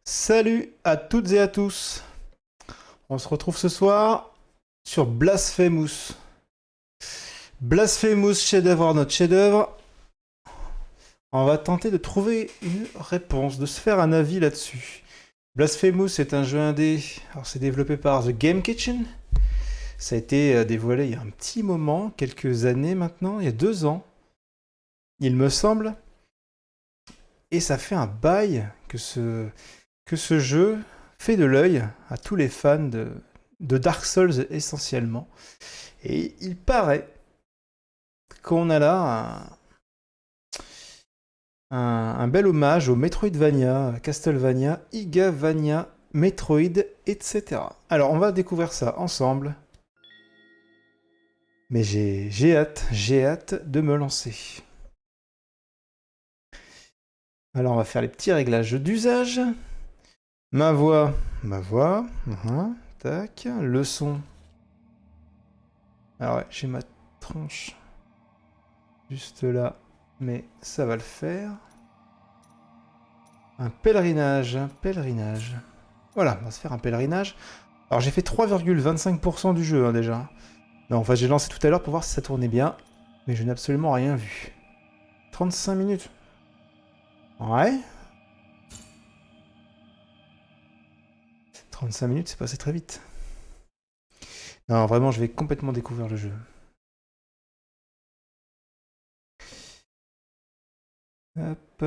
Salut à toutes et à tous. On se retrouve ce soir sur Blasphemous. Blasphemous, chef-d'œuvre, notre chef-d'œuvre. On va tenter de trouver une réponse, de se faire un avis là-dessus. Blasphemous est un jeu indé. Alors c'est développé par The Game Kitchen. Ça a été dévoilé il y a un petit moment, quelques années maintenant, il y a 2 ans, il me semble. Et ça fait un bail que ce jeu fait de l'œil à tous les fans de Dark Souls essentiellement. Et il paraît qu'on a là un bel hommage au Metroidvania, Castlevania, Igavania, Metroid, etc. Alors on va découvrir ça ensemble. Mais j'ai hâte de me lancer. Alors on va faire les petits réglages d'usage. Ma voix, tac, le son. Alors ouais, j'ai ma tronche juste là, mais ça va le faire. Un pèlerinage. Voilà, on va se faire un pèlerinage. Alors j'ai fait 3,25% du jeu déjà. Non, enfin j'ai lancé tout à l'heure pour voir si ça tournait bien, mais je n'ai absolument rien vu. 35 minutes. Ouais. 35 minutes, c'est passé très vite. Non, vraiment, je vais complètement découvrir le jeu. Hop.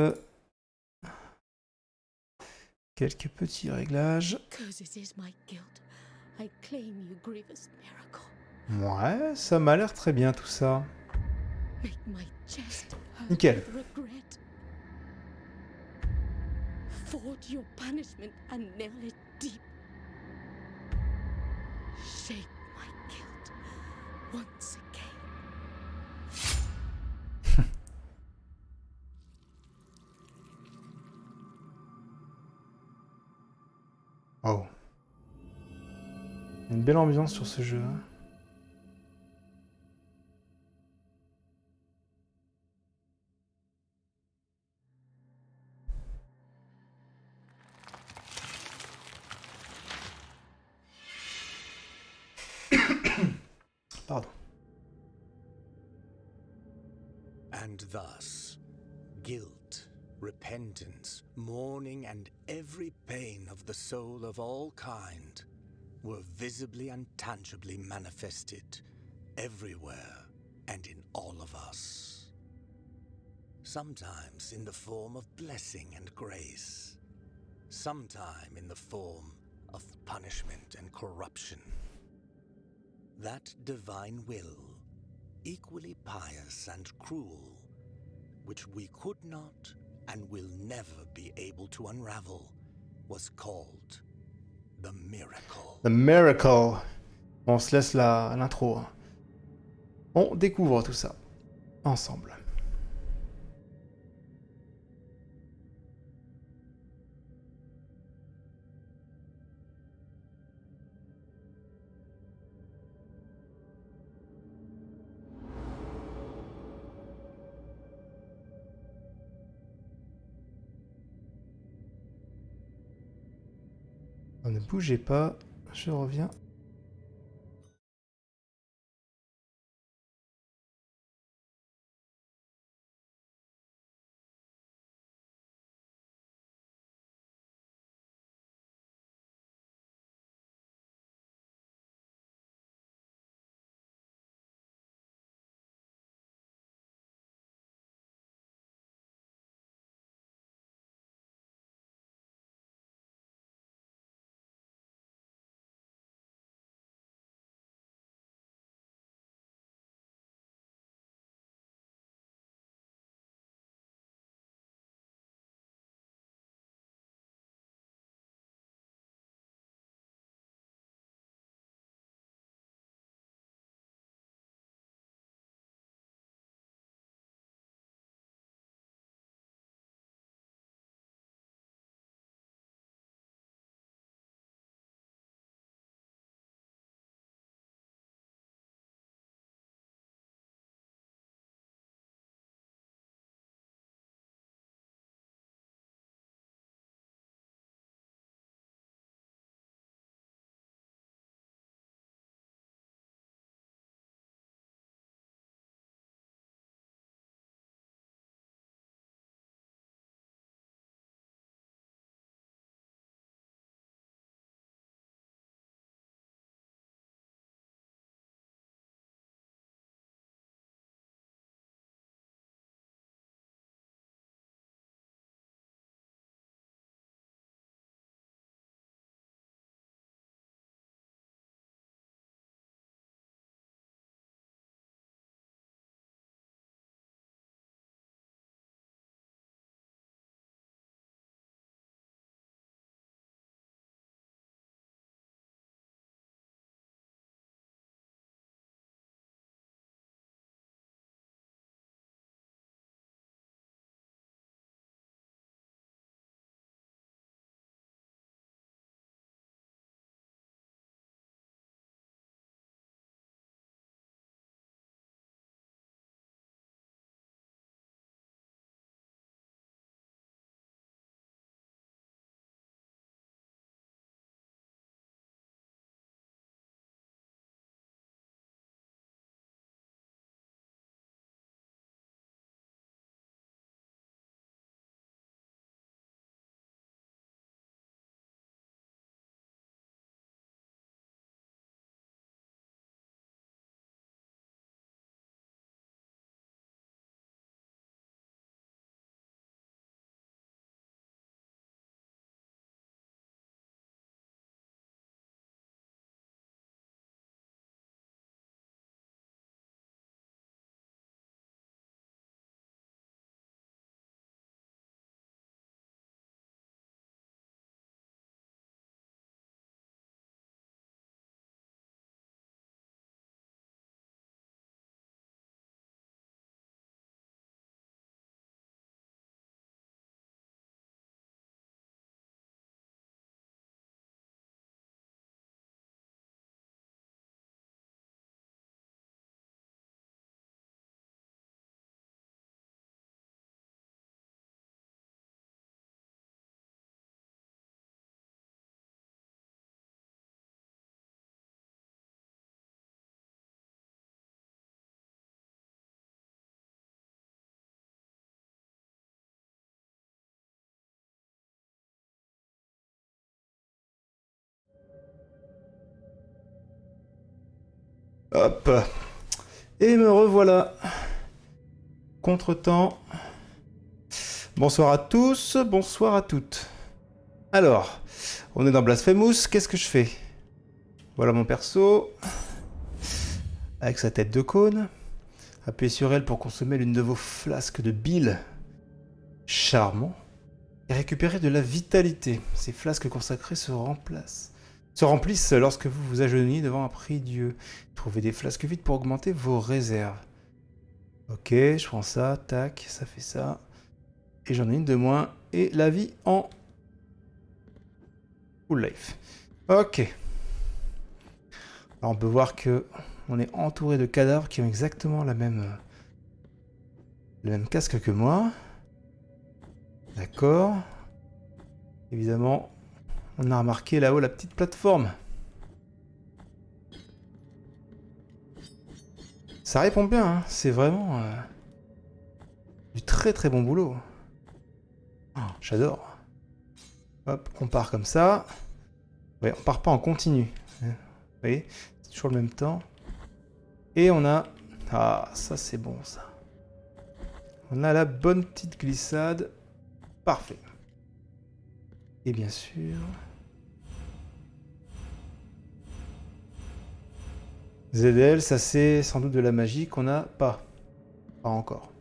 Quelques petits réglages. Ouais, ça m'a l'air très bien tout ça. Nickel. Forge your punishment and nail it deep. Shake my guilt once again. Oh. Une belle ambiance sur ce jeu. Pardon. And thus, guilt, repentance, mourning, and every pain of the soul of all kind were visibly and tangibly manifested everywhere and in all of us. Sometimes in the form of blessing and grace, sometime in the form of punishment and corruption. That divine will, equally pious and cruel, which we could not and will never be able to unravel, was called the Miracle. The Miracle. On se laisse l'intro. On découvre tout ça. Ensemble. Ne bougez pas, je reviens. Hop. Et me revoilà. Contretemps. Bonsoir à tous, bonsoir à toutes. Alors, on est dans Blasphemous, qu'est-ce que je fais? Voilà mon perso. Avec sa tête de cône. Appuyez sur elle pour consommer l'une de vos flasques de bile. Charmant. Et récupérer de la vitalité. Ces flasques consacrées se remplissent lorsque vous vous agenouillez devant un prie-dieu. Trouvez des flasques vides pour augmenter vos réserves. Ok, je prends ça, tac, ça fait ça. Et j'en ai une de moins. Et la vie en full life. Ok. Alors on peut voir que on est entouré de cadavres qui ont exactement le même casque que moi. D'accord. Évidemment, on a remarqué là-haut la petite plateforme. Ça répond bien, hein. C'est vraiment du très très bon boulot. Oh, j'adore. Hop, on part comme ça. Ouais, on part pas en continu. Vous voyez, c'est toujours le même temps. Et on a... Ah, ça c'est bon ça. On a la bonne petite glissade. Parfait. Et bien sûr... ZL, ça c'est sans doute de la magie qu'on n'a pas. Pas encore.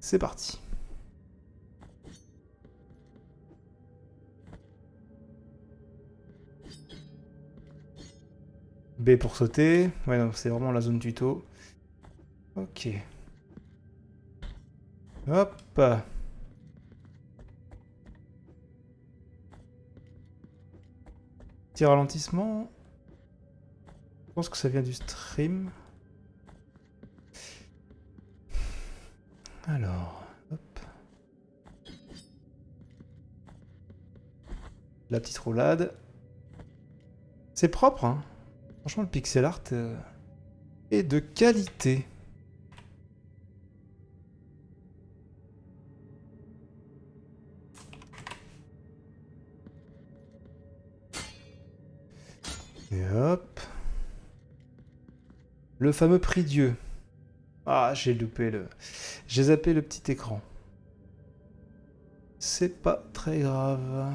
C'est parti. B pour sauter. Ouais, non, c'est vraiment la zone tuto. Ok. Hop. Petit ralentissement. Je pense que ça vient du stream. Alors, hop. La petite roulade. C'est propre, hein. Franchement, le pixel art est de qualité. Et hop. Le fameux prie-dieu. Ah, j'ai loupé le... J'ai zappé le petit écran. C'est pas très grave.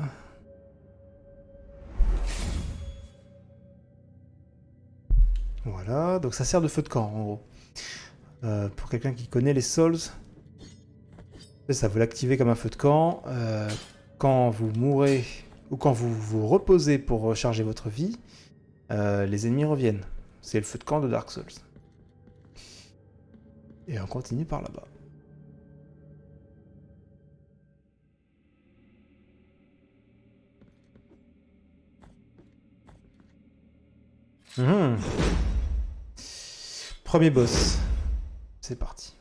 Voilà, donc ça sert de feu de camp en gros. Pour quelqu'un qui connaît les Souls, ça vous l'activez comme un feu de camp. Quand vous mourrez ou quand vous vous reposez pour recharger votre vie, les ennemis reviennent. C'est le feu de camp de Dark Souls. Et on continue par là-bas. Premier boss. C'est parti.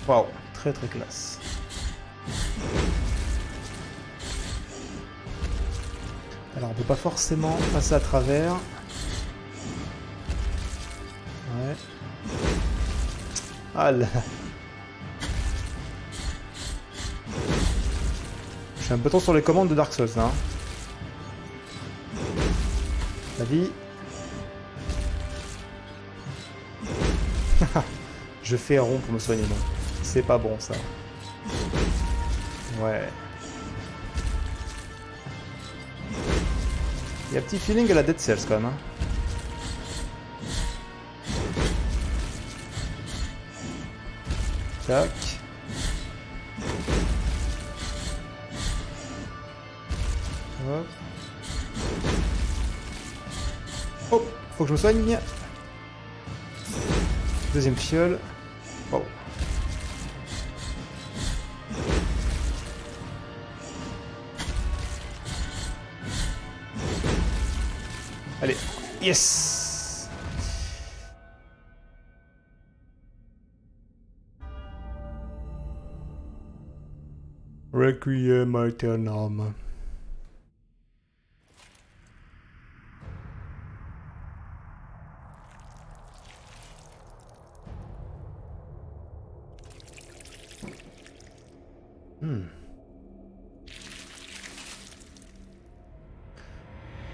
Waouh, très très classe. Alors on peut pas forcément passer à travers. Ouais. Ah là. Je suis un bouton sur les commandes de Dark Souls là. La vie. Je fais rond pour me soigner, non. C'est pas bon ça. Ouais. Il y a un petit feeling à la Dead Cells quand même. Hein. Tac. Hop. Oh, faut que je me soigne. Deuxième fiole. Wow. Allez, yes. Requiem aeternam.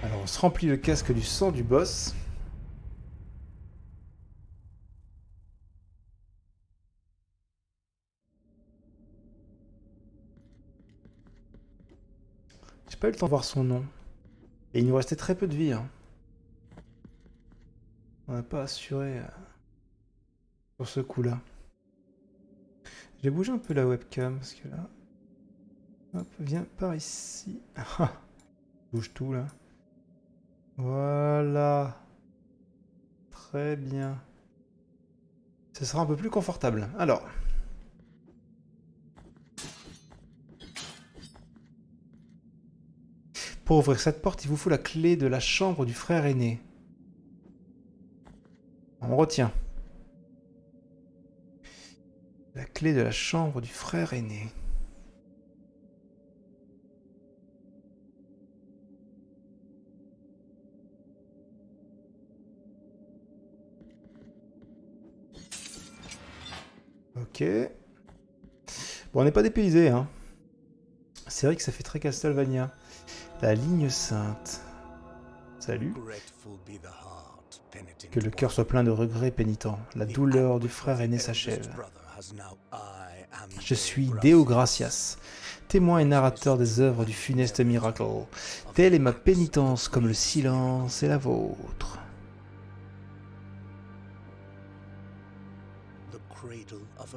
Alors se remplit le casque du sang du boss. J'ai pas eu le temps de voir son nom. Et il nous restait très peu de vie. Hein. On n'a pas assuré sur ce coup-là. J'ai bougé un peu la webcam parce que là... Hop, viens par ici. Bouge tout là. Voilà. Très bien. Ce sera un peu plus confortable. Alors. Pour ouvrir cette porte, il vous faut la clé de la chambre du frère aîné. On retient. La clé de la chambre du frère aîné. Ok. Bon, on n'est pas dépaysé, hein. C'est vrai que ça fait très Castlevania. La ligne sainte. Salut. Que le cœur soit plein de regrets pénitents. La douleur du frère aîné s'achève. Je suis Deo Gracias, témoin et narrateur des œuvres du funeste Miracle. Telle est ma pénitence comme le silence est la vôtre.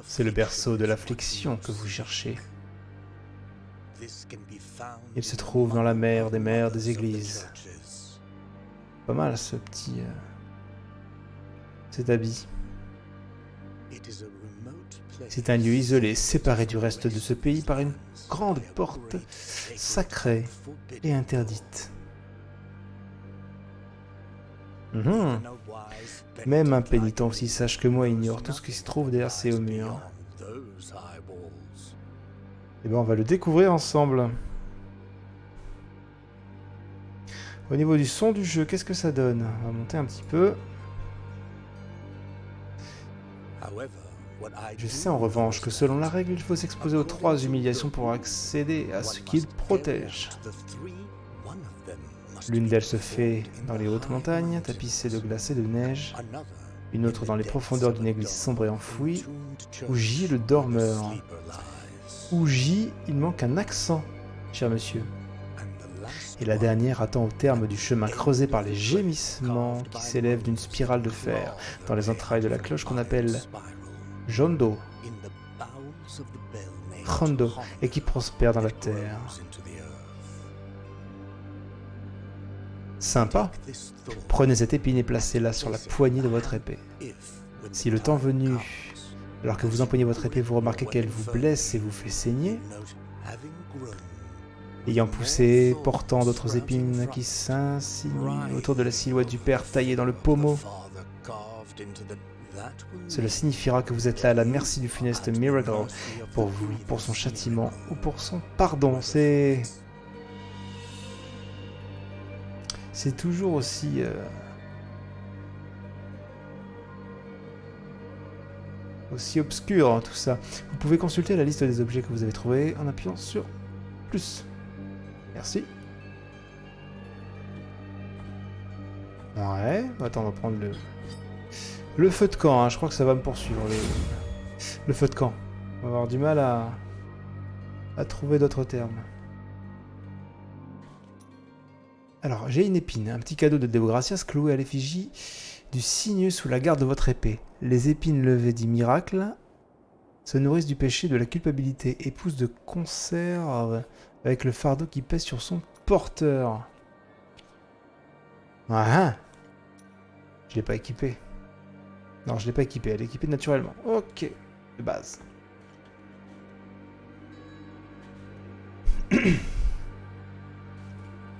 C'est le berceau de l'affliction que vous cherchez. Il se trouve dans la mer des mers des églises. Pas mal ce petit... cet habit. C'est un lieu isolé, séparé du reste de ce pays par une grande porte sacrée et interdite. Même un pénitent aussi sage que moi ignore tout ce qui se trouve derrière ces hauts murs. Et bien on va le découvrir ensemble. Au niveau du son du jeu, qu'est-ce que ça donne? On va monter un petit peu. Je sais en revanche que selon la règle, il faut s'exposer aux 3 humiliations pour accéder à ce qu'il protège. L'une d'elles se fait dans les hautes montagnes, tapissées de glace et de neige. Une autre dans les profondeurs d'une église sombre et enfouie, où gît le dormeur. Où gît, il manque un accent, cher monsieur. Et la dernière attend au terme du chemin creusé par les gémissements qui s'élèvent d'une spirale de fer dans les entrailles de la cloche qu'on appelle Jondo, Rondo, et qui prospère dans la terre. Sympa. Prenez cette épine et placez-la sur la poignée de votre épée. Si le temps venu, alors que vous empoignez votre épée, vous remarquez qu'elle vous blesse et vous fait saigner, ayant poussé, portant d'autres épines qui s'insinuent autour de la silhouette du père taillé dans le pommeau, cela signifiera que vous êtes là à la merci du funeste Miracle pour vous, pour son châtiment ou pour son pardon. C'est toujours aussi... aussi obscur hein, tout ça. Vous pouvez consulter la liste des objets que vous avez trouvés en appuyant sur plus. Merci. Ouais, attends, on va prendre le feu de camp, hein. Je crois que ça va me poursuivre, le feu de camp. On va avoir du mal à trouver d'autres termes. Alors, j'ai une épine, un petit cadeau de Deo Gracias cloué à l'effigie du signe sous la garde de votre épée. Les épines levées dit miracle se nourrissent du péché de la culpabilité et poussent de conserve avec le fardeau qui pèse sur son porteur. Ah, je l'ai pas équipé. Non, je l'ai pas équipée, elle est équipée naturellement. Ok, de base.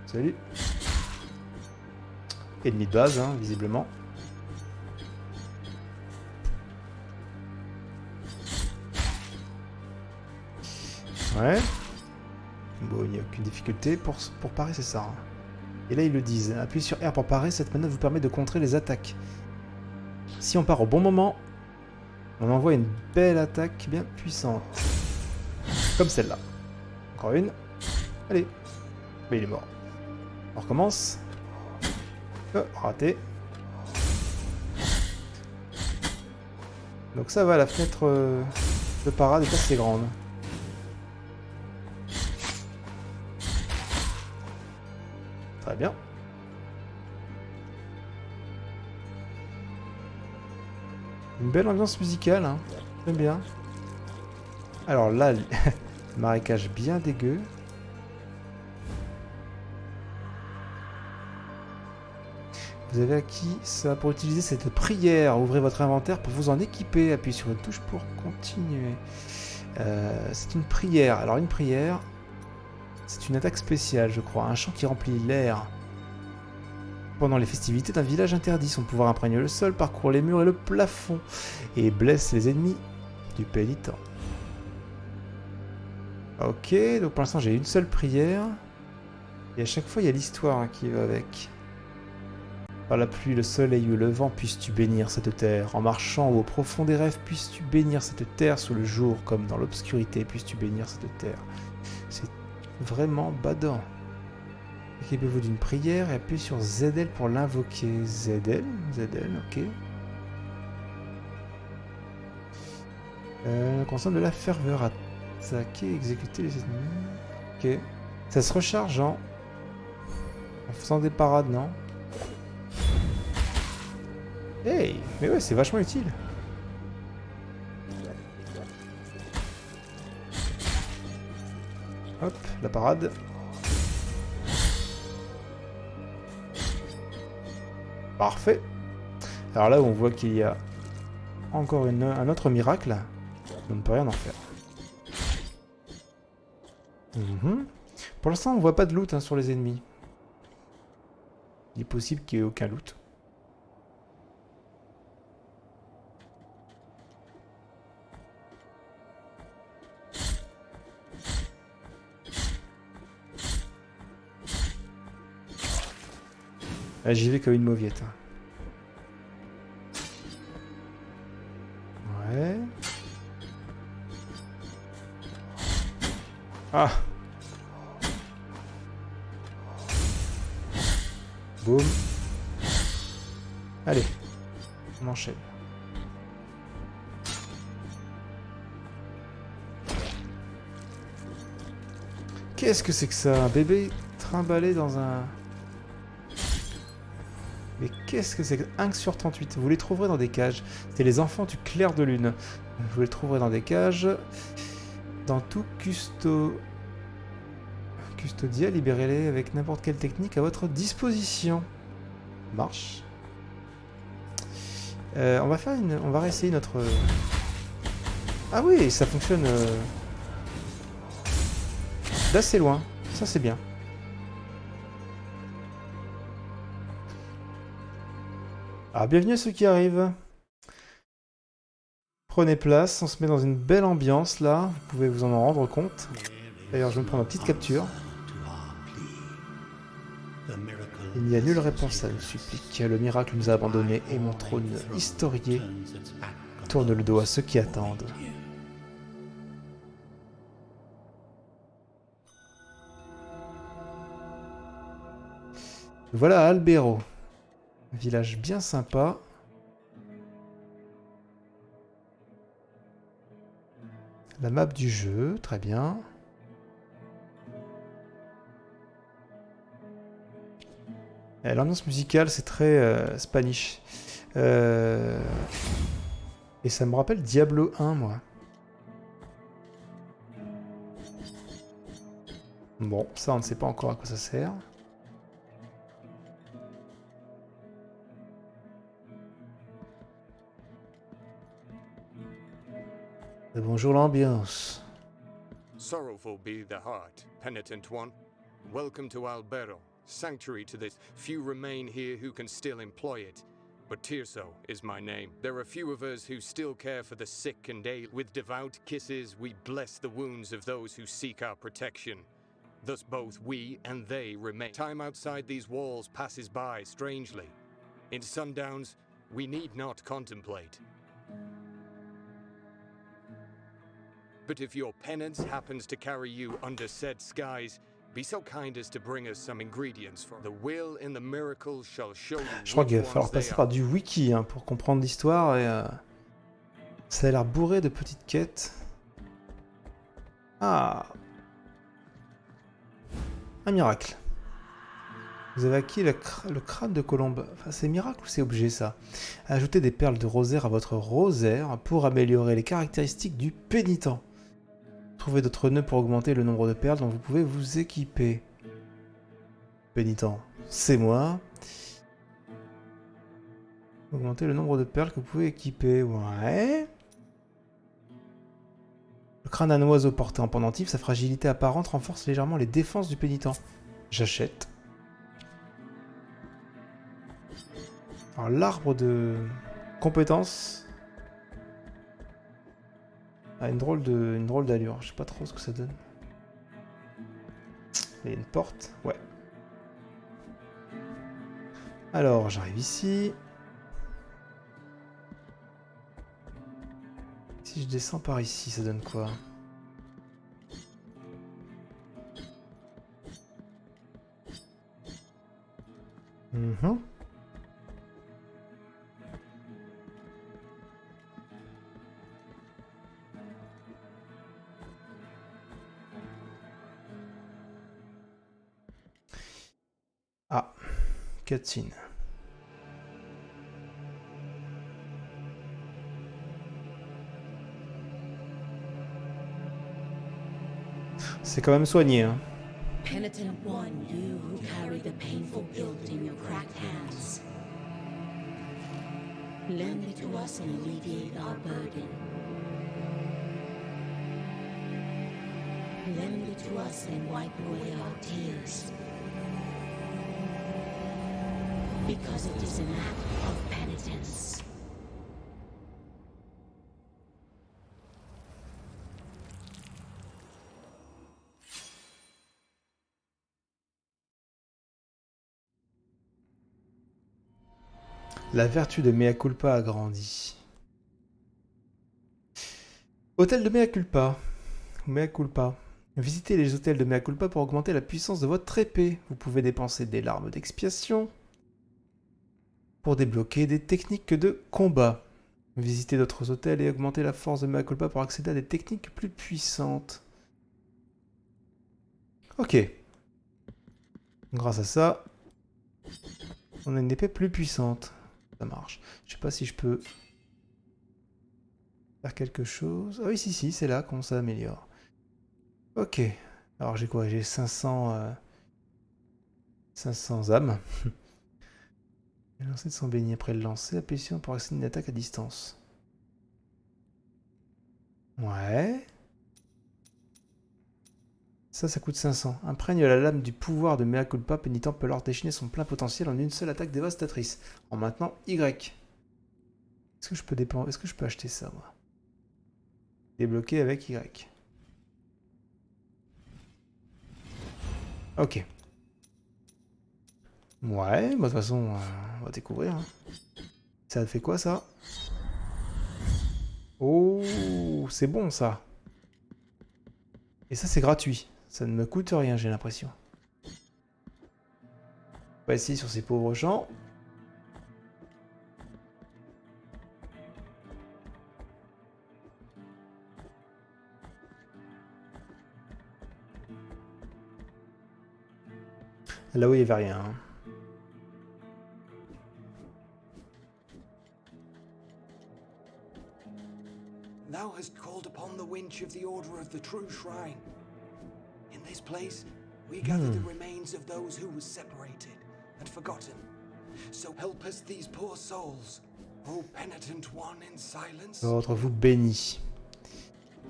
Salut. Ennemi de base, hein, visiblement. Ouais. Bon, il n'y a aucune difficulté. Pour parer, c'est ça. Hein. Et là, ils le disent. Appuyez sur R pour parer. Cette manœuvre vous permet de contrer les attaques. Si on part au bon moment, on envoie une belle attaque bien puissante. Comme celle-là. Encore une. Allez. Mais il est mort. On recommence. Oh, raté. Donc ça va, la fenêtre de parade est assez grande. Très bien. Une belle ambiance musicale, hein. J'aime bien. Alors là, marécage bien dégueu. Vous avez acquis ça pour utiliser cette prière. Ouvrez votre inventaire pour vous en équiper. Appuyez sur une touche pour continuer. C'est une prière. Alors une prière, c'est une attaque spéciale, je crois. Un chant qui remplit l'air. Pendant les festivités d'un village interdit, son pouvoir imprègne le sol, parcourt les murs et le plafond et blesse les ennemis du pénitent. Ok, donc pour l'instant j'ai une seule prière. Et à chaque fois il y a l'histoire qui va avec. Par la pluie, le soleil ou le vent, puisses-tu bénir cette terre. En marchant ou au profond des rêves, puisses-tu bénir cette terre. Sous le jour comme dans l'obscurité, puisses-tu bénir cette terre. C'est vraiment badant. Équipez-vous d'une prière et appuyez sur ZL pour l'invoquer. ZL, ok. Concerne de la ferveur. Attaquer, exécuter les ennemis. Ok. Ça se recharge en faisant des parades, non? Hey, mais ouais, c'est vachement utile. Hop, la parade. Parfait. Alors là où on voit qu'il y a encore un autre miracle, on ne peut rien en faire. Pour l'instant, on ne voit pas de loot hein, sur les ennemis. Il est possible qu'il n'y ait aucun loot. Là, j'y vais comme une mauviette. Ouais. Ah. Boum. Allez. On enchaîne. Qu'est-ce que c'est que ça? Un bébé trimballé dans un... Mais qu'est-ce que c'est que 1 sur 38? Vous les trouverez dans des cages. C'est les enfants du clair de lune. Vous les trouverez dans des cages. Dans tout Custodia, libérez-les avec n'importe quelle technique à votre disposition. Marche. On va réessayer notre... Ah oui, ça fonctionne d'assez loin. Ça c'est bien. Alors, bienvenue à ceux qui arrivent. Prenez place, on se met dans une belle ambiance là, vous pouvez vous en rendre compte. D'ailleurs, je vais me prendre une petite capture. Il n'y a nulle réponse à nos suppliques. Le miracle nous a abandonnés et mon trône historié tourne le dos à ceux qui attendent. Voilà Albero. Un village bien sympa. La map du jeu, très bien. L'ambiance musicale, c'est très Spanish. Et ça me rappelle Diablo 1, moi. Bon, ça, on ne sait pas encore à quoi ça sert. Bonjour l'ambiance. Sorrowful be the heart, penitent one. Welcome to Albero, sanctuary to this. Few remain here who can still employ it. But Tirso is my name. There are few of us who still care for the sick and ailing. With devout kisses, we bless the wounds of those who seek our protection. Thus both we and they remain. Time outside these walls passes by strangely. In sundowns, we need not contemplate. But if your penance happens to carry you under said skies, Be so kind as to bring us some ingredients for the will and the miracle shall show you Je crois qu'il va which falloir ones they passer are. par du wiki hein, pour comprendre l'histoire et ça a l'air bourré de petites quêtes. Ah, un miracle. Vous avez acquis le crâne de colombe. Enfin, c'est miracle ou c'est objet ça? Ajoutez des perles de rosaire à votre rosaire pour améliorer les caractéristiques du pénitent. Trouvez d'autres nœuds pour augmenter le nombre de perles dont vous pouvez vous équiper. Pénitent, c'est moi. Augmenter le nombre de perles que vous pouvez équiper. Ouais. Le crâne d'un oiseau porté en pendentif, sa fragilité apparente renforce légèrement les défenses du pénitent. J'achète. Alors l'arbre de compétences a une drôle d'allure. Je sais pas trop ce que ça donne. Il y a une porte. Ouais. Alors j'arrive ici. Si je descends par ici, ça donne quoi? Mhm. Ah, cutscene. C'est quand même soigné, hein. Penitent one, you who carry the painful guilt in your cracked hands. Lend it to us and alleviate our burden. Lend it to us and wipe away our tears. Because it is an act of penitence. La vertu de Mea Culpa a grandi. Hôtel de Mea Culpa. Mea Culpa. Visitez les hôtels de Mea Culpa pour augmenter la puissance de votre épée. Vous pouvez dépenser des larmes d'expiation pour débloquer des techniques de combat. Visitez d'autres hôtels et augmenter la force de Mea Culpa pour accéder à des techniques plus puissantes. Ok. Grâce à ça, on a une épée plus puissante. Ça marche. Je sais pas si je peux faire quelque chose. Ah oui, si, c'est là qu'on s'améliore. Ok. Alors j'ai quoi? J'ai 500 âmes. Le lancer de son béni. Après le lancer, appuyez sur pour accéder à une attaque à distance. Ouais. Ça coûte 500. Imprègne la lame du pouvoir de Mea Culpa. Pénitent peut alors déchaîner son plein potentiel en une seule attaque dévastatrice. En maintenant Y. Est-ce que je peux acheter ça, moi? Débloquer avec Y. Ok. Ouais, bah, de toute façon, on va découvrir. Hein. Ça fait quoi, ça? Oh, c'est bon, ça. Et ça, c'est gratuit. Ça ne me coûte rien, j'ai l'impression. On va essayer sur ces pauvres champs. Là où il n'y avait rien. Hein. Thou hast called upon the winch of the Order of the True Shrine. In this place, we gather the remains of those who were separated and forgotten. So help us these poor souls, O penitent one in silence. Votre vous béni.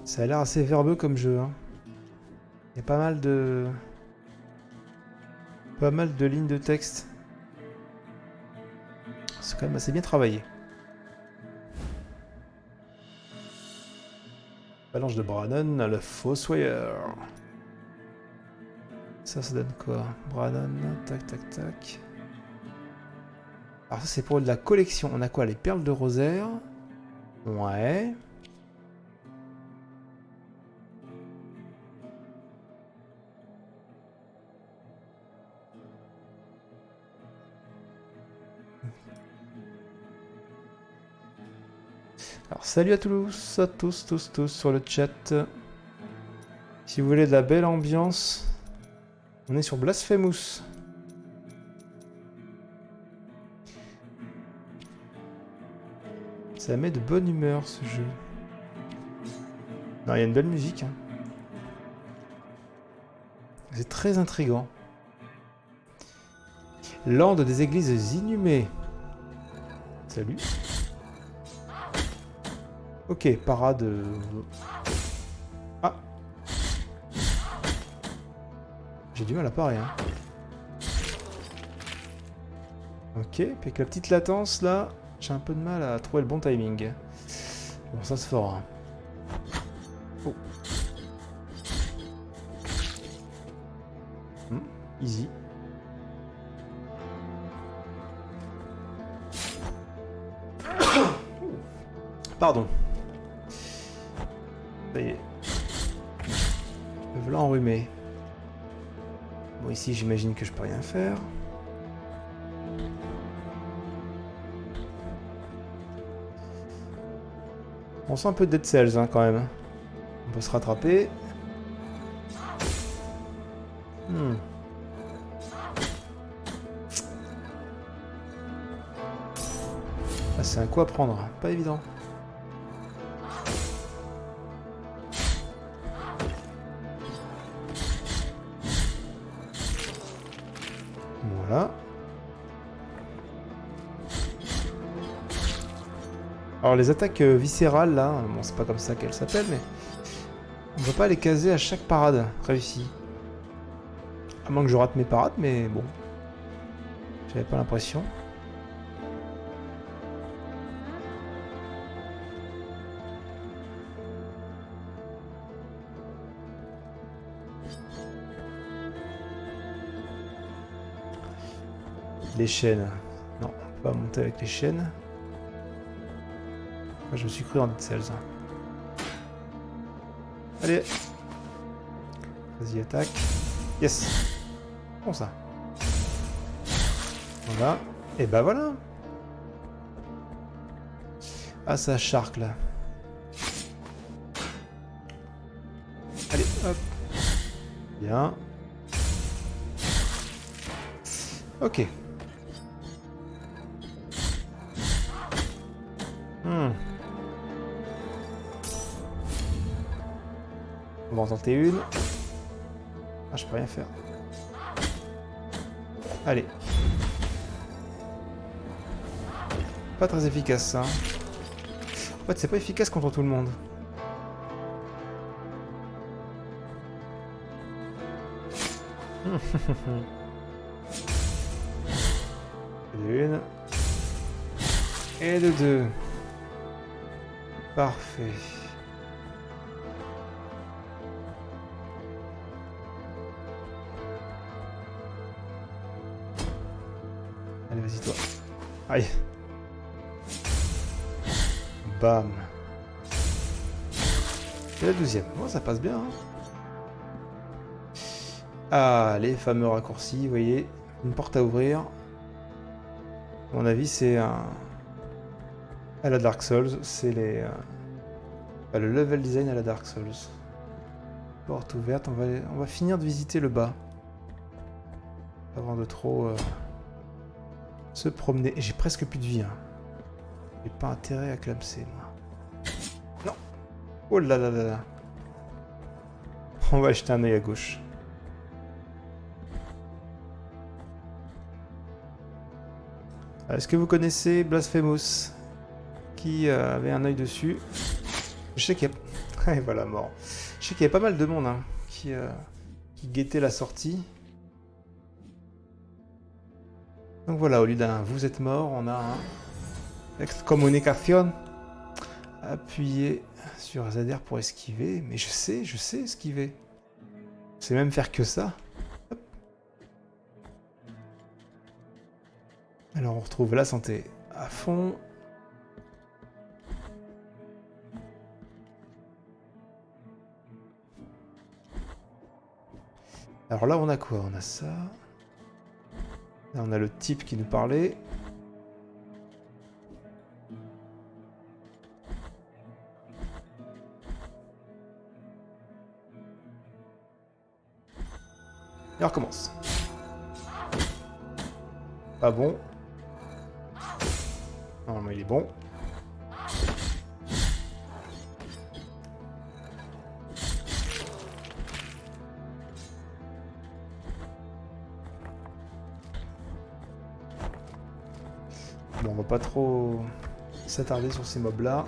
Ça a l'air assez verbeux comme jeu. Hein. Il y a pas mal de lignes de texte. C'est quand même assez bien travaillé. Phalange de Brannon, le Fossoyeur. Ça donne quoi? Brannon, tac, tac, tac. Alors ça, c'est pour de la collection. On a quoi? Les perles de rosaire. Ouais. Alors salut à tous sur le chat. Si vous voulez de la belle ambiance, on est sur Blasphemous. Ça met de bonne humeur ce jeu. Non, il y a une belle musique. Hein. C'est très intriguant. Lande des églises inhumées. Salut. Ok, parade. Ah. J'ai du mal à parer. Hein. Ok, puis avec la petite latence là, j'ai un peu de mal à trouver le bon timing. Bon, ça se fera. Oh. Easy. Pardon. Ça y est. Me voilà enrhumé. Bon, ici, j'imagine que je peux rien faire. On sent un peu de Dead Cells, hein, quand même. On peut se rattraper. Ah, c'est un coup à prendre. Pas évident. Voilà. Alors les attaques viscérales là, bon c'est pas comme ça qu'elles s'appellent, mais on va pas les caser à chaque parade réussie. À moins que je rate mes parades, mais bon. J'avais pas l'impression. Les chaînes. Non, on peut pas monter avec les chaînes. Moi, je me suis cru dans Dead Cells. Allez. Vas-y, attaque. Yes. Bon ça. Voilà. Et bah voilà. Ah, ça charque là. Allez, hop. Bien. Ok. On va en tenter une. Ah, je peux rien faire. Allez. Pas très efficace ça. En fait, c'est pas efficace contre tout le monde. De une. Et de deux. Parfait. Allez, vas-y toi. Aïe. Bam. C'est la deuxième. Bon, ça passe bien. Hein. Ah, les fameux raccourcis, vous voyez. Une porte à ouvrir. À mon avis, c'est un... à la Dark Souls. C'est les... le level design à la Dark Souls. Porte ouverte. On va finir de visiter le bas. Avant de trop... se promener. J'ai presque plus de vie. Hein. J'ai pas intérêt à clamser, moi. Non. Oh là là là là. On va jeter un œil à gauche. Est-ce que vous connaissez Blasphemous? Qui avait un œil dessus? Je sais qu'il y a... Et voilà, mort. Je sais qu'il y a pas mal de monde hein, qui guettait la sortie. Donc voilà, au lieu d'un vous êtes mort, on a un excommunication. Appuyez sur ZR pour esquiver. Mais je sais esquiver. Je sais même faire que ça. Hop. Alors on retrouve la santé à fond. Alors là on a quoi? On a ça. Là, on a le type qui nous parlait. Et on recommence. Pas bon. Non, mais il est bon. Bon, on va pas trop s'attarder sur ces mobs là.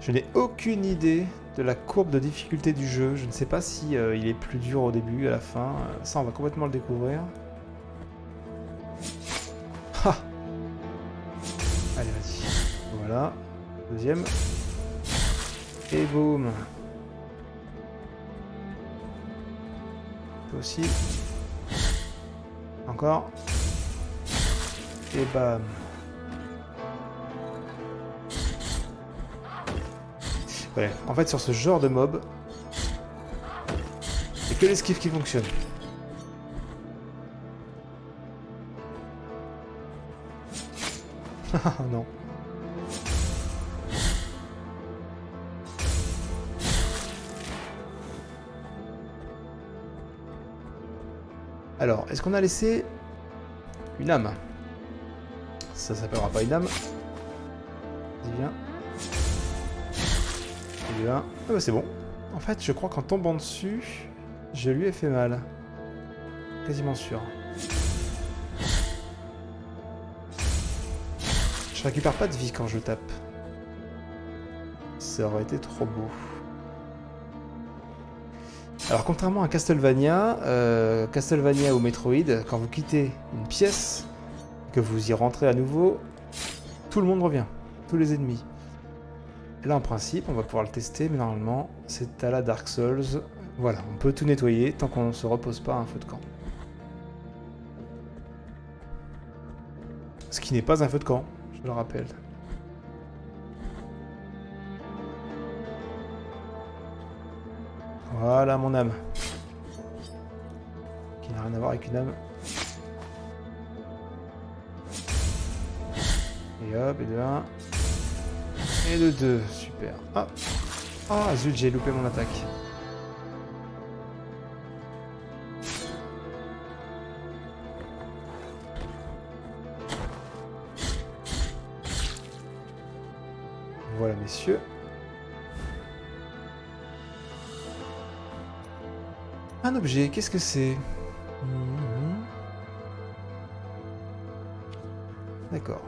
Je n'ai aucune idée de la courbe de difficulté du jeu. Je ne sais pas si il est plus dur au début, à la fin. Ça, on va complètement le découvrir. Ha! Allez, vas-y. Voilà. Deuxième. Et boum. Toi aussi. Encore. Et bam. Ouais, en fait sur ce genre de mob, il n'y a que l'esquive qui fonctionne. Ah non. Alors, est-ce qu'on a laissé une âme? Ça s'appellera pas une âme. Vas-y, viens. Ah bah c'est bon. En fait, je crois qu'en tombant dessus, je lui ai fait mal. Quasiment sûr. Je récupère pas de vie quand je tape. Ça aurait été trop beau. Alors contrairement à Castlevania, Castlevania ou Metroid, quand vous quittez une pièce, que vous y rentrez à nouveau, tout le monde revient. Tous les ennemis. Là, en principe, on va pouvoir le tester, mais normalement, c'est à la Dark Souls. Voilà, on peut tout nettoyer tant qu'on ne se repose pas à un feu de camp. Ce qui n'est pas un feu de camp, je le rappelle. Voilà mon âme. Qui n'a rien à voir avec une âme. Et hop, et de 1. Et de 2, super. Ah, ah zut, j'ai loupé mon attaque. Voilà, messieurs. Un objet, qu'est-ce que c'est? D'accord.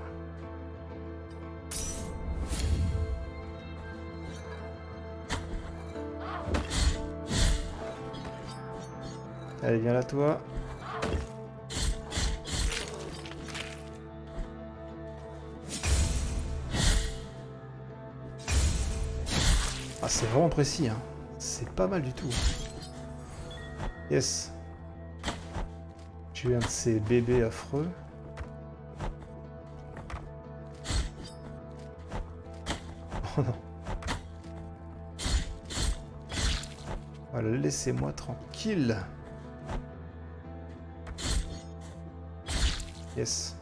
Allez, viens là, toi. Ah, c'est vraiment précis, hein. C'est pas mal du tout. Yes. Tu es un de ces bébés affreux. Oh non. Voilà, laissez-moi tranquille. Yes.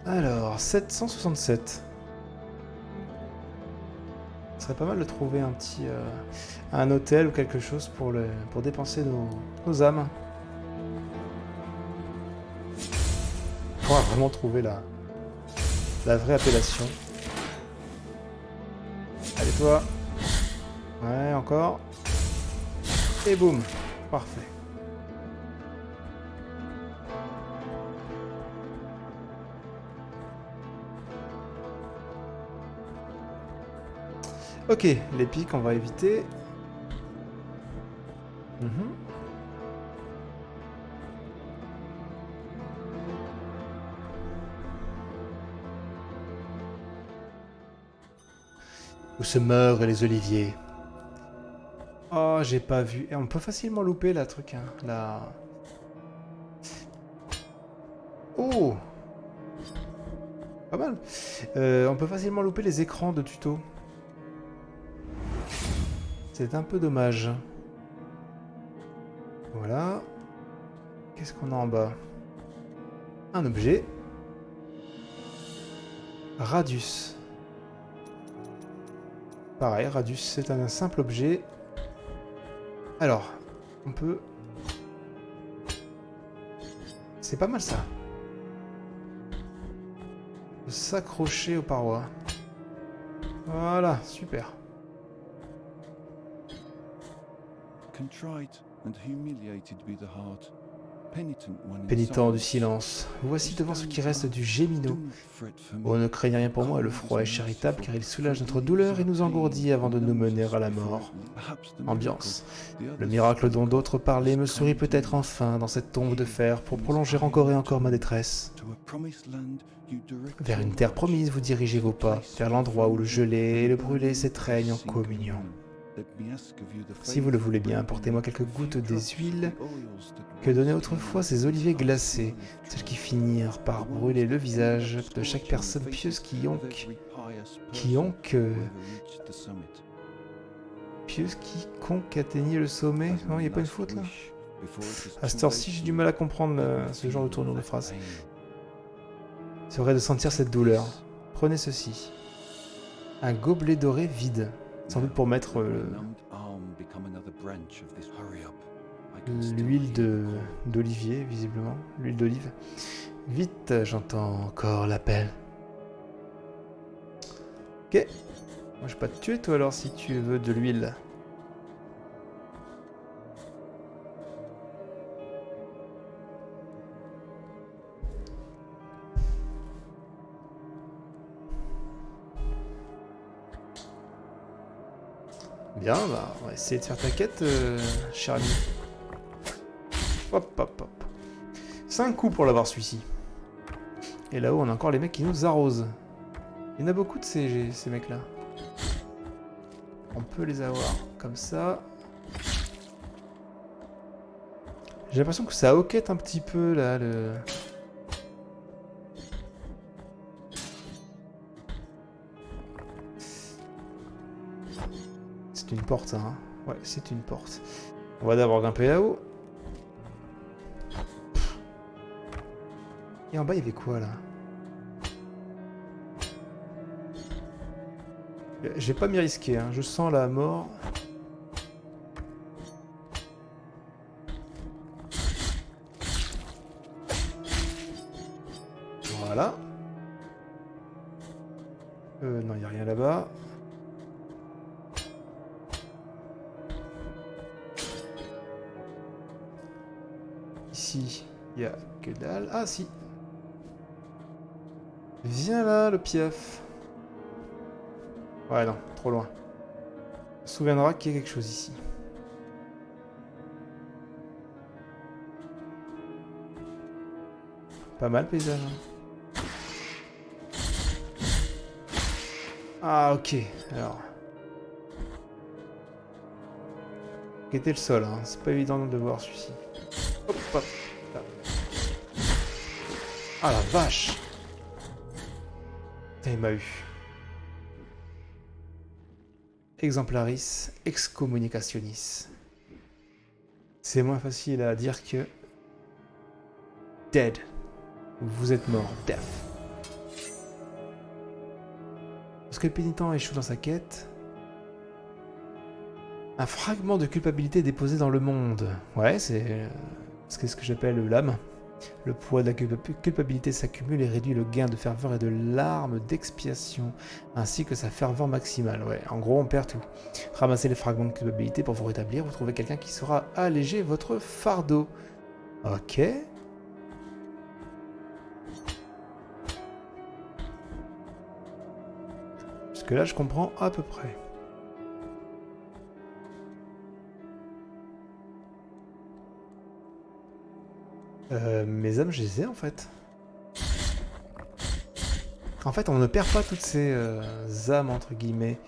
Alors, 767. Ce serait pas mal de trouver un petit un hôtel ou quelque chose pour dépenser nos âmes. Il faudra vraiment trouver la vraie appellation. Allez toi. Ouais, encore. Et boum. Parfait. Ok, les pics, on va éviter. Où se meurent les oliviers. Oh, j'ai pas vu. Et on peut facilement louper la truc, hein. La... Oh! Pas mal. On peut facilement louper les écrans de tuto. C'est un peu dommage. Voilà. Qu'est-ce qu'on a en bas? Un objet. Radius. Pareil, Radius, c'est un simple objet. Alors, on peut... C'est pas mal ça. S'accrocher aux parois. Voilà, super. Pénitent du silence, vous voici devant ce qui reste du Gémino. Oh, ne craignez rien pour moi, le froid est charitable car il soulage notre douleur et nous engourdit avant de nous mener à la mort. Ambiance. Le miracle dont d'autres parlaient me sourit peut-être enfin dans cette tombe de fer pour prolonger encore et encore ma détresse. Vers une terre promise, vous dirigez vos pas, vers l'endroit où le gelé et le brûlé s'étreignent en communion. Si vous le voulez bien, apportez-moi quelques gouttes des huiles que donnaient autrefois ces oliviers glacés, celles qui finirent par brûler le visage de chaque personne pieuse quiconque atteignait le sommet. Non, il n'y a pas une faute là? À cette heure-ci, j'ai du mal à comprendre ce genre de tournure de phrase. C'est vrai de sentir cette douleur. Prenez ceci. Un gobelet doré vide. Sans doute pour mettre l'huile d'olivier, visiblement. L'huile d'olive. Vite, j'entends encore l'appel. Ok. Moi, je vais pas te tuer, toi, alors, si tu veux de l'huile. Bien, bah, on va essayer de faire ta quête, cher ami. Hop, hop, hop. 5 coups pour l'avoir celui-ci. Et là-haut, on a encore les mecs qui nous arrosent. Il y en a beaucoup de ces mecs-là. On peut les avoir comme ça. J'ai l'impression que ça hoquette un petit peu, là, le... C'est une porte, ça, hein. Ouais, c'est une porte. On va d'abord grimper là-haut. Et en bas, il y avait quoi, là? Je vais pas m'y risquer, hein. Je sens la mort. Voilà. Non, il n'y a rien là-bas. Ici, il y a que dalle. Ah, si. Viens là, le piaf. Ouais, non, trop loin. On se souviendra qu'il y a quelque chose ici. Pas mal, paysage. Ah, ok. Alors. Qu'était le sol, hein. C'est pas évident de voir celui-ci. Hop, hop. Là. Ah la vache! Il m'a eu. Exemplaris excommunicationis. C'est moins facile à dire que dead. Vous êtes mort. Death. Parce que le pénitent échoue dans sa quête. Un fragment de culpabilité déposé dans le monde. Ouais, c'est ce que j'appelle l'âme. Le poids de la culpabilité s'accumule et réduit le gain de ferveur et de larmes d'expiation, ainsi que sa ferveur maximale. Ouais, en gros, on perd tout. Ramassez les fragments de culpabilité pour vous rétablir. Vous trouvez quelqu'un qui saura alléger votre fardeau. Ok. Jusque là, je comprends à peu près. Mes âmes, je les ai en fait. En fait, on ne perd pas toutes ces âmes, entre guillemets.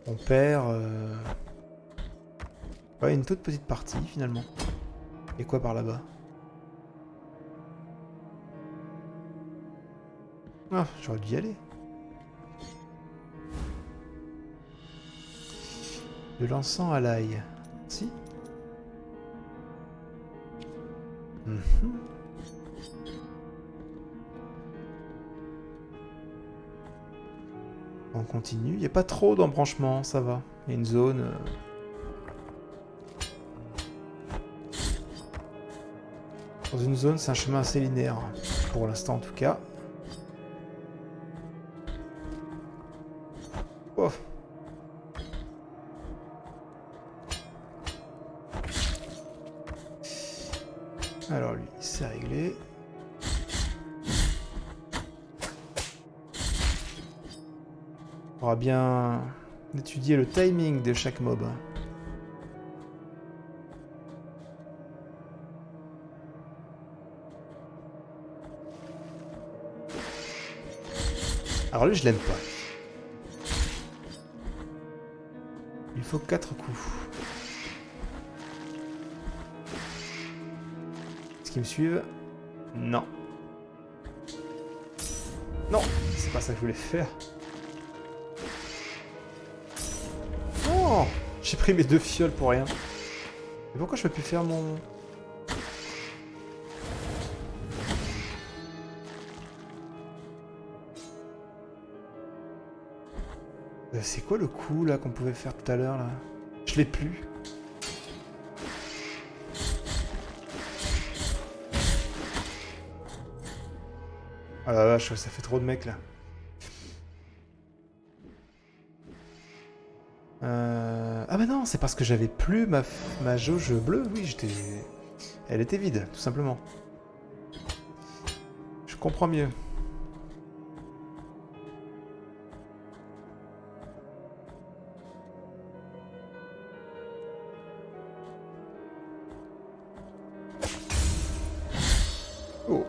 On perd... Ouais, une toute petite partie finalement. Et quoi par là-bas? Ah, j'aurais dû y aller. De l'encens à l'ail. Si. On continue. Il n'y a pas trop d'embranchements, ça va. Il y a une zone... Dans une zone, c'est un chemin assez linéaire. Pour l'instant, en tout cas. Oh. Alors lui, c'est réglé. On aura bien étudié le timing de chaque mob. Alors lui, je l'aime pas. Il faut 4 coups. Est-ce qu'ils me suivent? Non. Non, c'est pas ça que je voulais faire. Non, j'ai pris mes 2 fioles pour rien. Mais pourquoi je peux plus faire mon... C'est quoi le coup là qu'on pouvait faire tout à l'heure là? Je l'ai plus. Ah la vache, ça fait trop de mecs là. Ah bah non, c'est parce que j'avais plus ma jauge bleue. Oui, j'étais... Elle était vide, tout simplement. Je comprends mieux. Oh.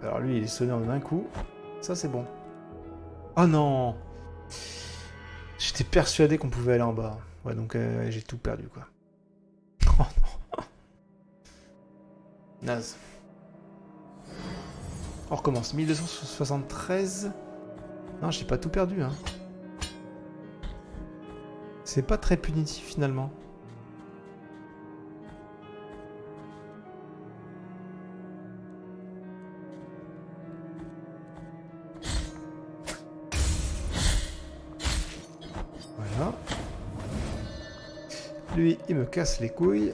Alors lui, il est sonné en un coup. Ça, c'est bon. Oh non! J'étais persuadé qu'on pouvait aller en bas. Ouais, donc j'ai tout perdu, quoi. Oh non. Naze. On recommence. 1273. Non, j'ai pas tout perdu, hein. C'est pas très punitif, finalement. Voilà. Lui, il me casse les couilles.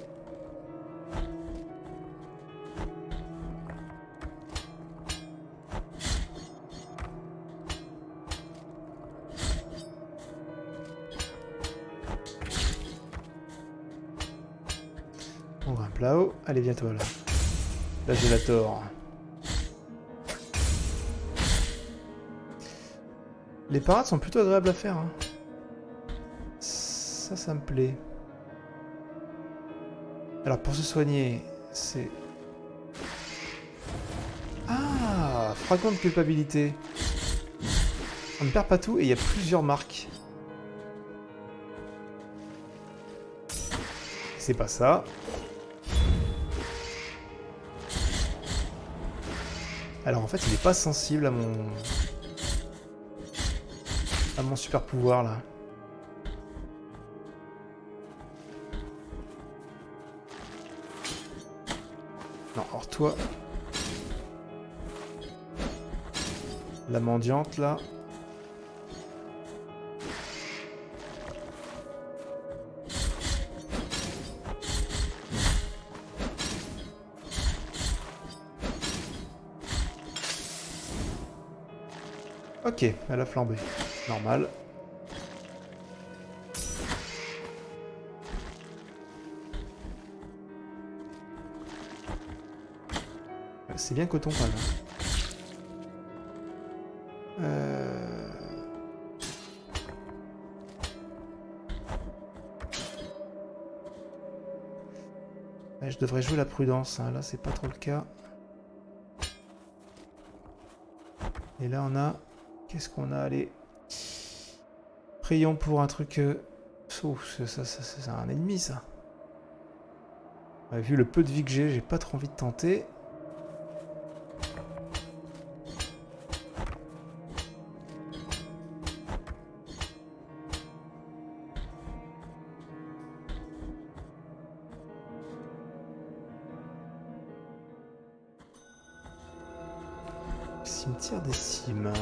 On grimpe là-haut. Allez, viens-toi là. Là, j'ai la tort. Les parades sont plutôt agréables à faire, hein. Ça me plaît. Alors pour se soigner, c'est... Ah, fragment de culpabilité. On ne perd pas tout et il y a plusieurs marques. C'est pas ça. Alors en fait, il n'est pas sensible à mon super pouvoir là. Non, or toi... La mendiante, là. Ok, elle a flambé. Normal. C'est bien coton quand même. Ouais, je devrais jouer la prudence, hein. Là c'est pas trop le cas. Et là on a... Qu'est-ce qu'on a? Allez. Prions pour un truc Ouf, ça, c'est un ennemi, ça. Ouais, vu le peu de vie que j'ai pas trop envie de tenter. Cimetière des cimes.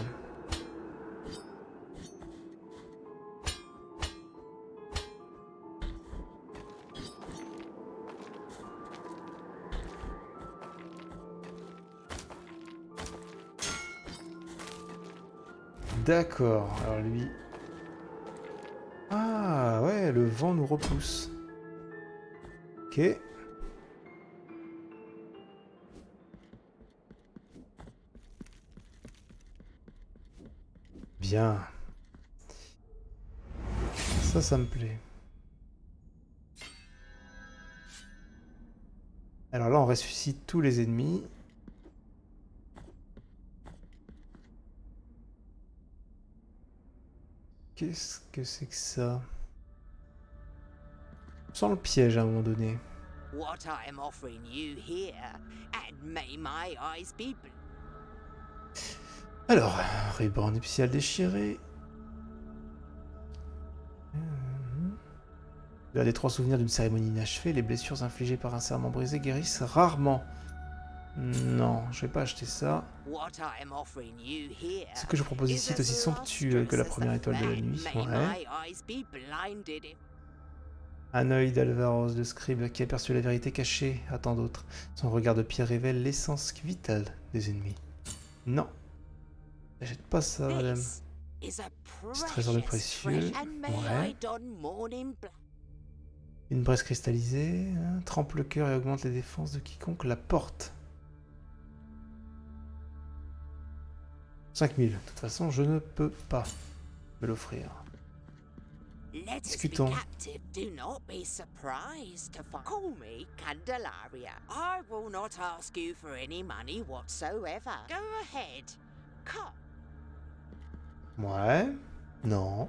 D'accord, alors lui... Ah ouais, le vent nous repousse. Ok. Bien. Ça me plaît. Alors là, on ressuscite tous les ennemis. Qu'est-ce que c'est que ça? Sans le piège à un moment donné. What I am offering you here, and may my eyes be Alors, ruban nuptial déchiré. L'un des 3 souvenirs d'une cérémonie inachevée, les blessures infligées par un serment brisé guérissent rarement. Non, je vais pas acheter ça. Ce que je propose ici est aussi somptueux que la première étoile de la nuit. Ouais. Un œil d'Alvaros de Scribe qui aperçut la vérité cachée à tant d'autres. Son regard de pierre révèle l'essence vitale des ennemis. Non. N'achète pas ça, madame. Ce trésor de précieux. Ouais. Une braise cristallisée. Hein, trempe le cœur et augmente les défenses de quiconque la porte. 5000. De toute façon, je ne peux pas me l'offrir. Discutons. Do not be surprised to find. Call me Candelaria. I will not ask you for any money whatsoever. Go ahead. Come. Ouais. Non.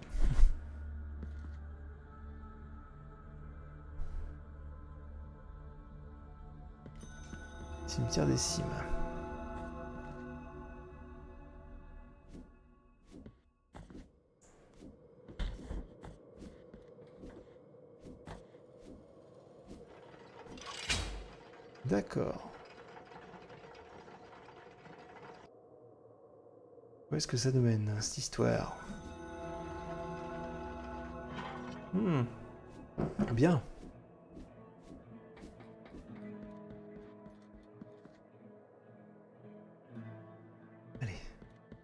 Cimetière des cimes. D'accord. Où est-ce que ça nous mène, cette histoire? Bien. Allez.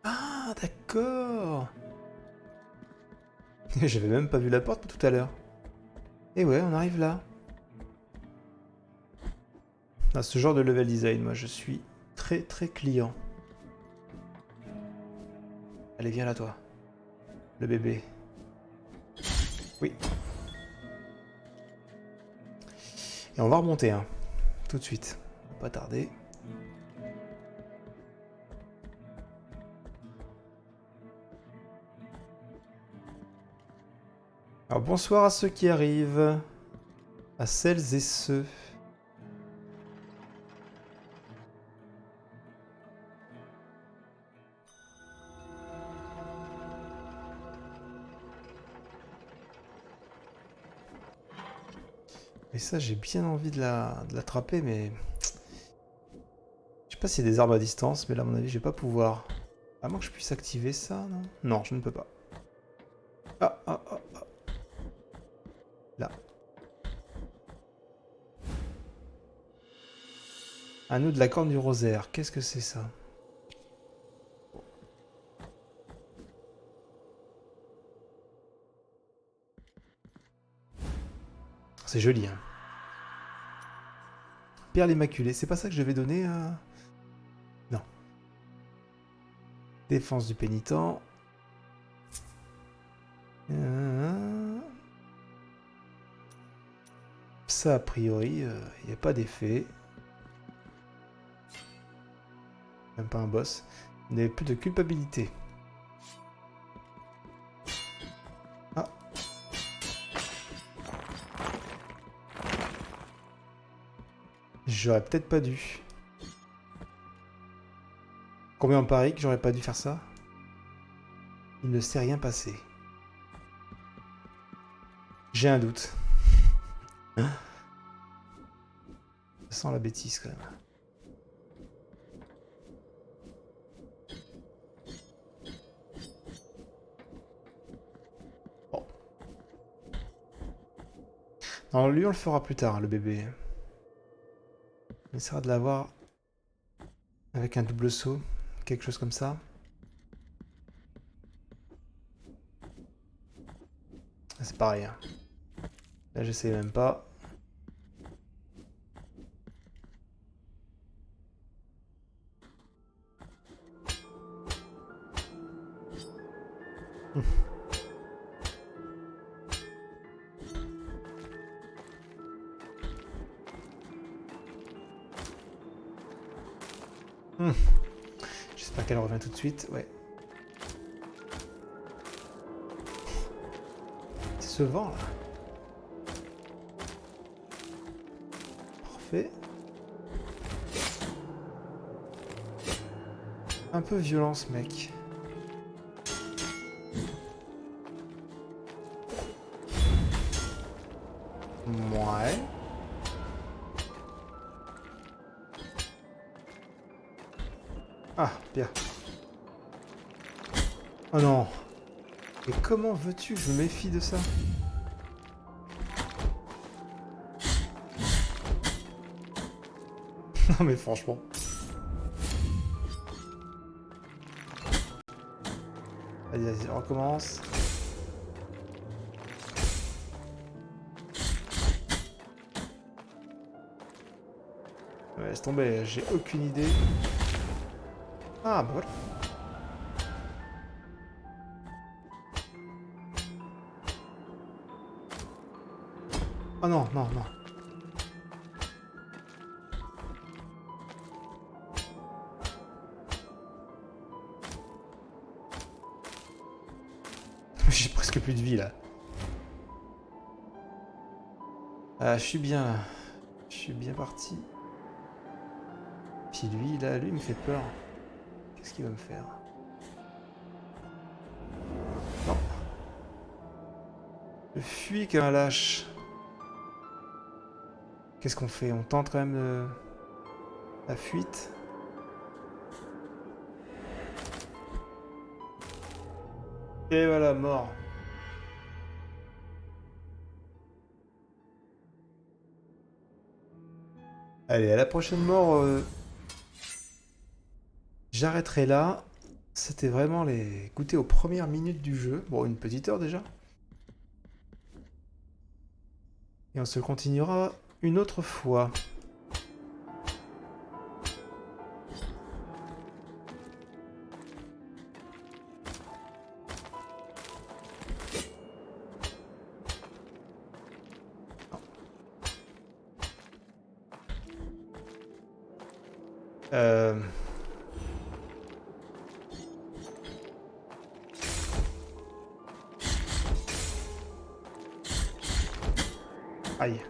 Ah, d'accord. J'avais même pas vu la porte tout à l'heure. Et ouais, on arrive là. À ce genre de level design, moi je suis très client. Allez, viens là toi. Le bébé. Oui. Et on va remonter, hein. Tout de suite. On va pas tarder. Alors bonsoir à ceux qui arrivent. À celles et ceux. Et ça, j'ai bien envie de l'attraper, mais... Je sais pas s'il y a des armes à distance, mais là, à mon avis, je vais pas pouvoir. À moins que je puisse activer ça, non? Non, je ne peux pas. Ah. Là. Anneau de la corne du rosaire. Qu'est-ce que c'est ça? C'est joli, hein. Perle immaculée. C'est pas ça que je vais donner à... Non. Défense du pénitent. Ça, a priori, il n'y a pas d'effet. Même pas un boss. Il n'y avait plus de culpabilité. Ah. J'aurais peut-être pas dû. Combien on parie que j'aurais pas dû faire ça? Il ne s'est rien passé. J'ai un doute. Ça sent la bêtise quand même. Bon. Non, lui on le fera plus tard, le bébé. On essaiera de l'avoir avec un double saut, quelque chose comme ça. C'est pareil. Hein. Là, j'essaie même pas. J'espère qu'elle revient tout de suite. Ouais. C'est ce vent là. Parfait. Un peu violent ce mec. Ouais. Ah, bien. Oh non. Et comment veux-tu que je me méfie de ça? Non mais franchement. Vas-y, vas-y, on recommence. Ouais, laisse tomber, j'ai aucune idée. Ah, bah voilà. Oh non, non, non. J'ai presque plus de vie là. Ah, je suis bien. Je suis bien parti. Puis lui, là, lui, il me fait peur. Qu'est-ce qu'il va me faire? Non. Je fuis comme un lâche. Qu'est-ce qu'on fait? On tente quand même la fuite. Et voilà, mort. Allez, à la prochaine mort, j'arrêterai là. C'était vraiment les goûter aux premières minutes du jeu. Bon, une petite heure déjà. Et on se continuera une autre fois. Euh... Aïe.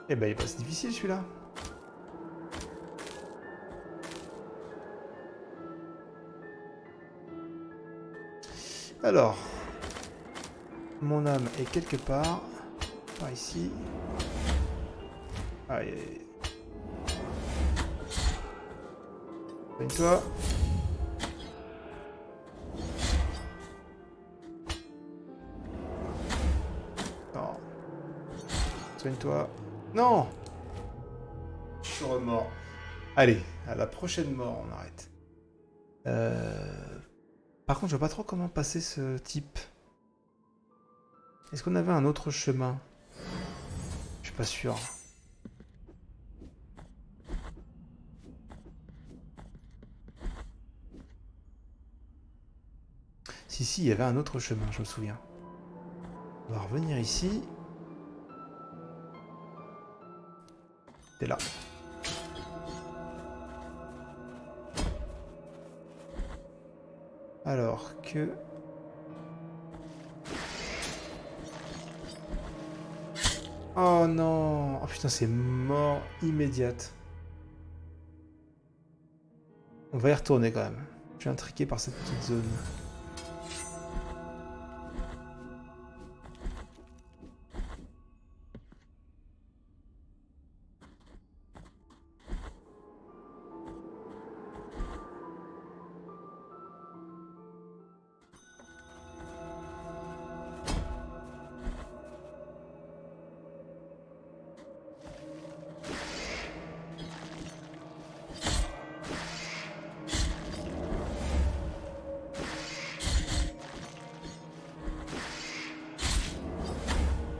Eh ben, il passe difficile celui-là. Alors, mon âme est quelque part. Par ici. Aïe, aïe, aïe. Soigne-toi. Non. Soigne-toi. Non! Je suis remort. Allez, à la prochaine mort, on arrête. Par contre, je vois pas trop comment passer ce type. Est-ce qu'on avait un autre chemin? Je suis pas sûr. Si, il y avait un autre chemin, je me souviens. On va revenir ici. T'es là. Alors que... Oh non. Oh putain, c'est mort immédiate. On va y retourner quand même. Je suis intrigué par cette petite zone.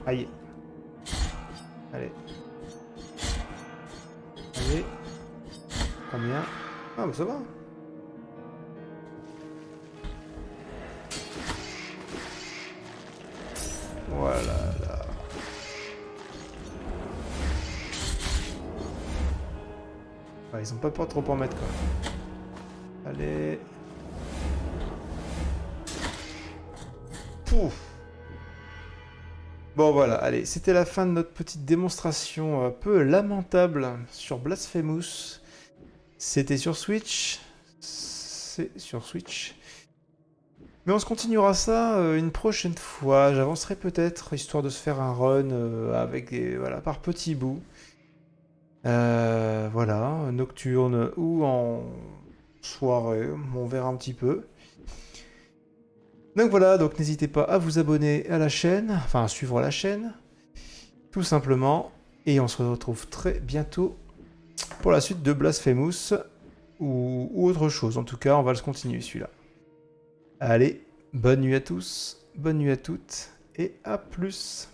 Aïe. Allez. Allez. Combien? Ah bah ça va. Voilà là. Ouais, ils ont pas peur de trop en mettre quoi. Allez. Pouf. Bon voilà, allez, c'était la fin de notre petite démonstration un peu lamentable sur Blasphemous. C'était sur Switch. C'est sur Switch. Mais on se continuera ça une prochaine fois. J'avancerai peut-être, histoire de se faire un run avec des, voilà, par petits bouts. Voilà, nocturne ou en soirée, on verra un petit peu. Donc voilà, donc n'hésitez pas à vous abonner à la chaîne, enfin à suivre la chaîne, tout simplement. Et on se retrouve très bientôt pour la suite de Blasphemous ou autre chose. En tout cas, on va le continuer celui-là. Allez, bonne nuit à tous, bonne nuit à toutes et à plus.